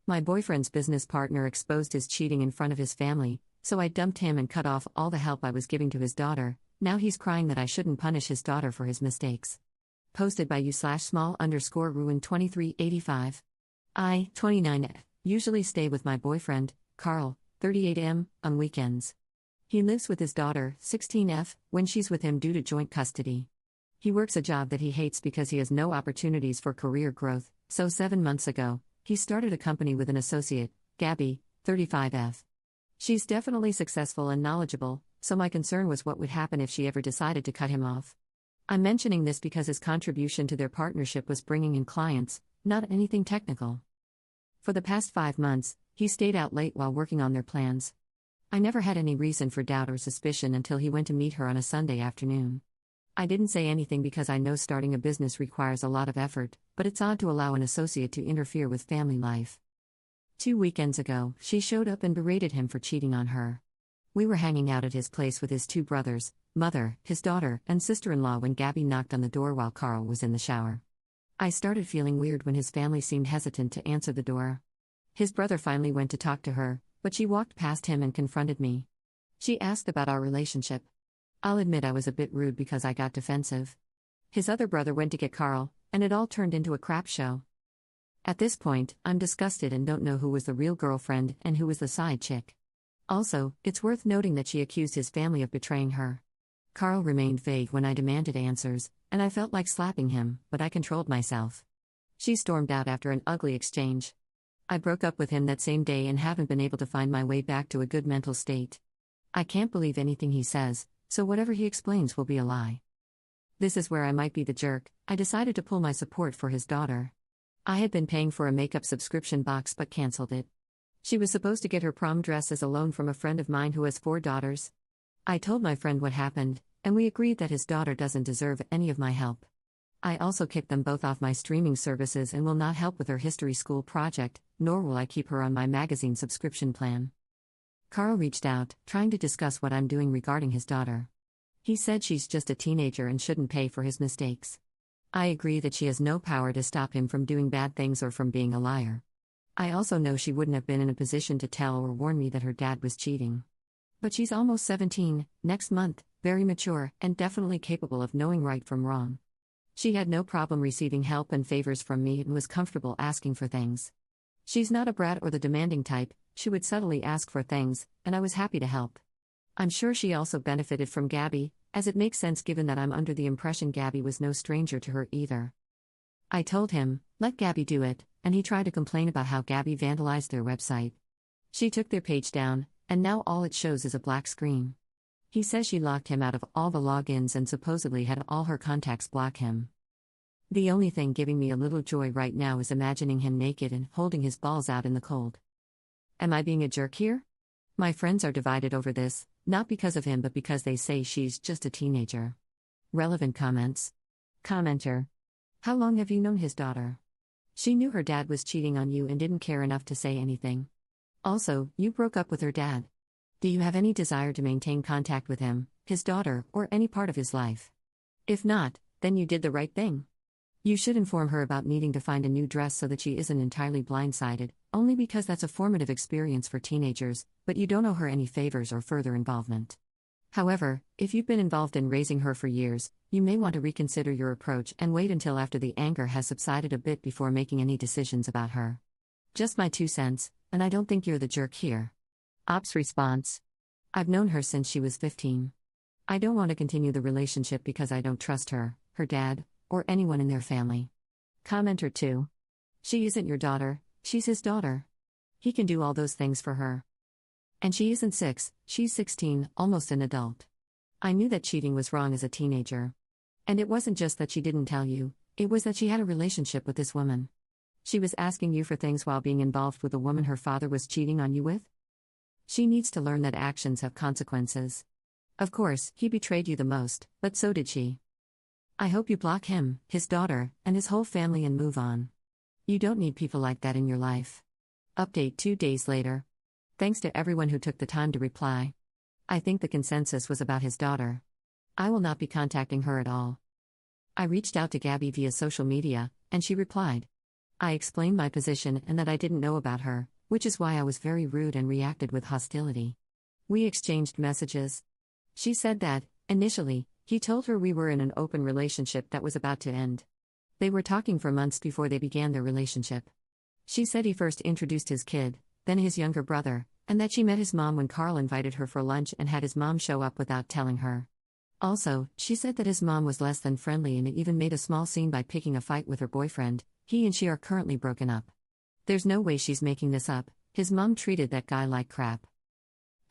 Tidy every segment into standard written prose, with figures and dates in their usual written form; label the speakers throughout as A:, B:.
A: My boyfriend's business partner exposed his cheating in front of his family, so I dumped him and cut off all the help I was giving to his daughter. Now he's crying that I shouldn't punish his daughter for his mistakes. Posted by u/small_ruin2385. I, 29, usually stay with my boyfriend, Carl, 38M, on weekends. He lives with his daughter, 16F, when she's with him due to joint custody. He works a job that he hates because he has no opportunities for career growth, so 7 months ago, he started a company with an associate, Gabby, 35F. She's definitely successful and knowledgeable, so my concern was what would happen if she ever decided to cut him off. I'm mentioning this because his contribution to their partnership was bringing in clients, not anything technical. For the past 5 months, he stayed out late while working on their plans. I never had any reason for doubt or suspicion until he went to meet her on a Sunday afternoon. I didn't say anything because I know starting a business requires a lot of effort, but it's odd to allow an associate to interfere with family life. 2 weekends ago, she showed up and berated him for cheating on her. We were hanging out at his place with his 2 brothers, mother, his daughter, and sister-in-law when Gabby knocked on the door while Carl was in the shower. I started feeling weird when his family seemed hesitant to answer the door. His brother finally went to talk to her, but she walked past him and confronted me. She asked about our relationship. I'll admit I was a bit rude because I got defensive. His other brother went to get Carl, and it all turned into a crap show. At this point, I'm disgusted and don't know who was the real girlfriend and who was the side chick. Also, it's worth noting that she accused his family of betraying her. Carl remained vague when I demanded answers, and I felt like slapping him, but I controlled myself. She stormed out after an ugly exchange. I broke up with him that same day and haven't been able to find my way back to a good mental state. I can't believe anything he says, so whatever he explains will be a lie. This is where I might be the jerk. I decided to pull my support for his daughter. I had been paying for a makeup subscription box but cancelled it. She was supposed to get her prom dress as a loan from a friend of mine who has 4 daughters. I told my friend what happened, and we agreed that his daughter doesn't deserve any of my help. I also kicked them both off my streaming services and will not help with her history school project, nor will I keep her on my magazine subscription plan. Carl reached out, trying to discuss what I'm doing regarding his daughter. He said she's just a teenager and shouldn't pay for his mistakes. I agree that she has no power to stop him from doing bad things or from being a liar. I also know she wouldn't have been in a position to tell or warn me that her dad was cheating. But she's almost 17, next month, very mature, and definitely capable of knowing right from wrong. She had no problem receiving help and favors from me and was comfortable asking for things. She's not a brat or the demanding type, she would subtly ask for things, and I was happy to help. I'm sure she also benefited from Gabby, as it makes sense given that I'm under the impression Gabby was no stranger to her either. I told him, let Gabby do it, and he tried to complain about how Gabby vandalized their website. She took their page down, and now all it shows is a black screen. He says she locked him out of all the logins and supposedly had all her contacts block him. The only thing giving me a little joy right now is imagining him naked and holding his balls out in the cold. Am I being a jerk here? My friends are divided over this, not because of him but because they say she's just a teenager. Relevant comments. Commenter. How long have you known his daughter? She knew her dad was cheating on you and didn't care enough to say anything. Also, you broke up with her dad. Do you have any desire to maintain contact with him, his daughter, or any part of his life? If not, then you did the right thing. You should inform her about needing to find a new dress so that she isn't entirely blindsided, only because that's a formative experience for teenagers, but you don't owe her any favors or further involvement. However, if you've been involved in raising her for years, you may want to reconsider your approach and wait until after the anger has subsided a bit before making any decisions about her. Just my 2 cents, and I don't think you're the jerk here. Ops response. I've known her since she was 15. I don't want to continue the relationship because I don't trust her, her dad, or anyone in their family. Commenter 2. She isn't your daughter, she's his daughter. He can do all those things for her. And she isn't 6, she's 16, almost an adult. I knew that cheating was wrong as a teenager. And it wasn't just that she didn't tell you, it was that she had a relationship with this woman. She was asking you for things while being involved with a woman her father was cheating on you with? She needs to learn that actions have consequences. Of course, he betrayed you the most, but so did she. I hope you block him, his daughter, and his whole family and move on. You don't need people like that in your life. Update 2 days later. Thanks to everyone who took the time to reply. I think the consensus was about his daughter. I will not be contacting her at all. I reached out to Gabby via social media, and she replied. I explained my position and that I didn't know about her, which is why I was very rude and reacted with hostility. We exchanged messages. She said that, initially, he told her we were in an open relationship that was about to end. They were talking for months before they began their relationship. She said he first introduced his kid, then his younger brother, and that she met his mom when Carl invited her for lunch and had his mom show up without telling her. Also, she said that his mom was less than friendly and even made a small scene by picking a fight with her boyfriend. He and she are currently broken up. There's no way she's making this up, his mom treated that guy like crap.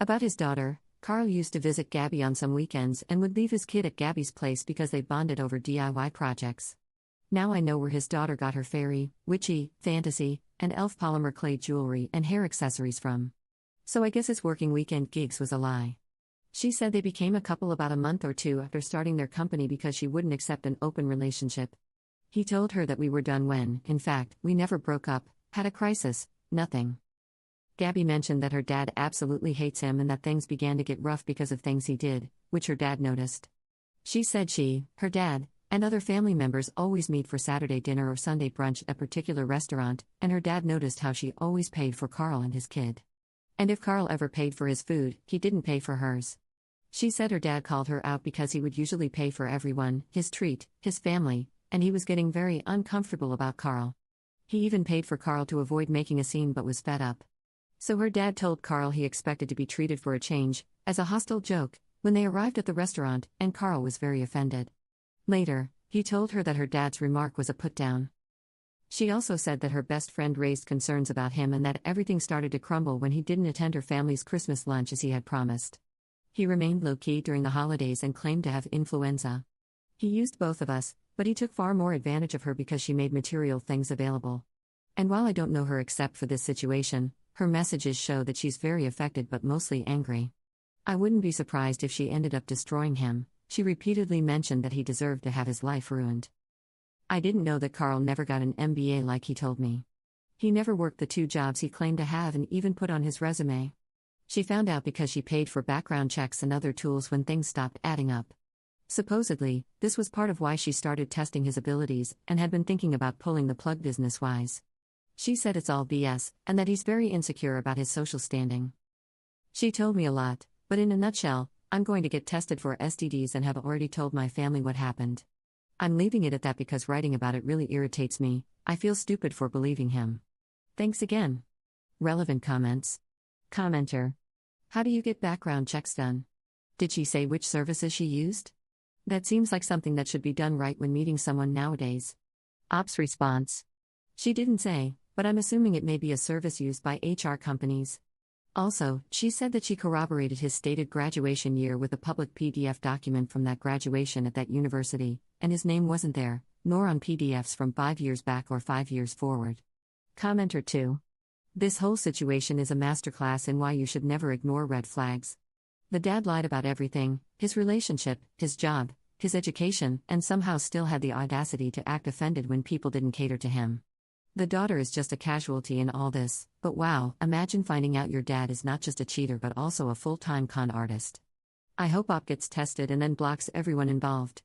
A: About his daughter, Carl used to visit Gabby on some weekends and would leave his kid at Gabby's place because they bonded over DIY projects. Now I know where his daughter got her fairy, witchy, fantasy, and elf polymer clay jewelry and hair accessories from. So I guess his working weekend gigs was a lie. She said they became a couple about a month or two after starting their company because she wouldn't accept an open relationship. He told her that we were done when, in fact, we never broke up, had a crisis, nothing. Gabby mentioned that her dad absolutely hates him and that things began to get rough because of things he did, which her dad noticed. She said her dad, and other family members always meet for Saturday dinner or Sunday brunch at a particular restaurant, and her dad noticed how she always paid for Carl and his kid. And if Carl ever paid for his food, he didn't pay for hers. She said her dad called her out because he would usually pay for everyone, his treat, his family, and he was getting very uncomfortable about Carl. He even paid for Carl to avoid making a scene but was fed up. So her dad told Carl he expected to be treated for a change, as a hostile joke, when they arrived at the restaurant, and Carl was very offended. Later, he told her that her dad's remark was a put-down. She also said that her best friend raised concerns about him and that everything started to crumble when he didn't attend her family's Christmas lunch as he had promised. He remained low-key during the holidays and claimed to have influenza. He used both of us, but he took far more advantage of her because she made material things available. And while I don't know her except for this situation, her messages show that she's very affected but mostly angry. I wouldn't be surprised if she ended up destroying him. She repeatedly mentioned that he deserved to have his life ruined. I didn't know that Carl never got an MBA like he told me. He never worked the 2 jobs he claimed to have and even put on his resume. She found out because she paid for background checks and other tools when things stopped adding up. Supposedly, this was part of why she started testing his abilities and had been thinking about pulling the plug business-wise. She said it's all BS, and that he's very insecure about his social standing. She told me a lot, but in a nutshell, I'm going to get tested for STDs and have already told my family what happened. I'm leaving it at that because writing about it really irritates me. I feel stupid for believing him. Thanks again. Relevant comments. Commenter. How do you get background checks done? Did she say which services she used? That seems like something that should be done right when meeting someone nowadays. Ops response. She didn't say, but I'm assuming it may be a service used by HR companies. Also, she said that she corroborated his stated graduation year with a public PDF document from that graduation at that university, and his name wasn't there, nor on PDFs from 5 years back or 5 years forward. Commenter 2. This whole situation is a masterclass in why you should never ignore red flags. The dad lied about everything, his relationship, his job, his education, and somehow still had the audacity to act offended when people didn't cater to him. The daughter is just a casualty in all this, but wow, imagine finding out your dad is not just a cheater but also a full-time con artist. I hope OP gets tested and then blocks everyone involved.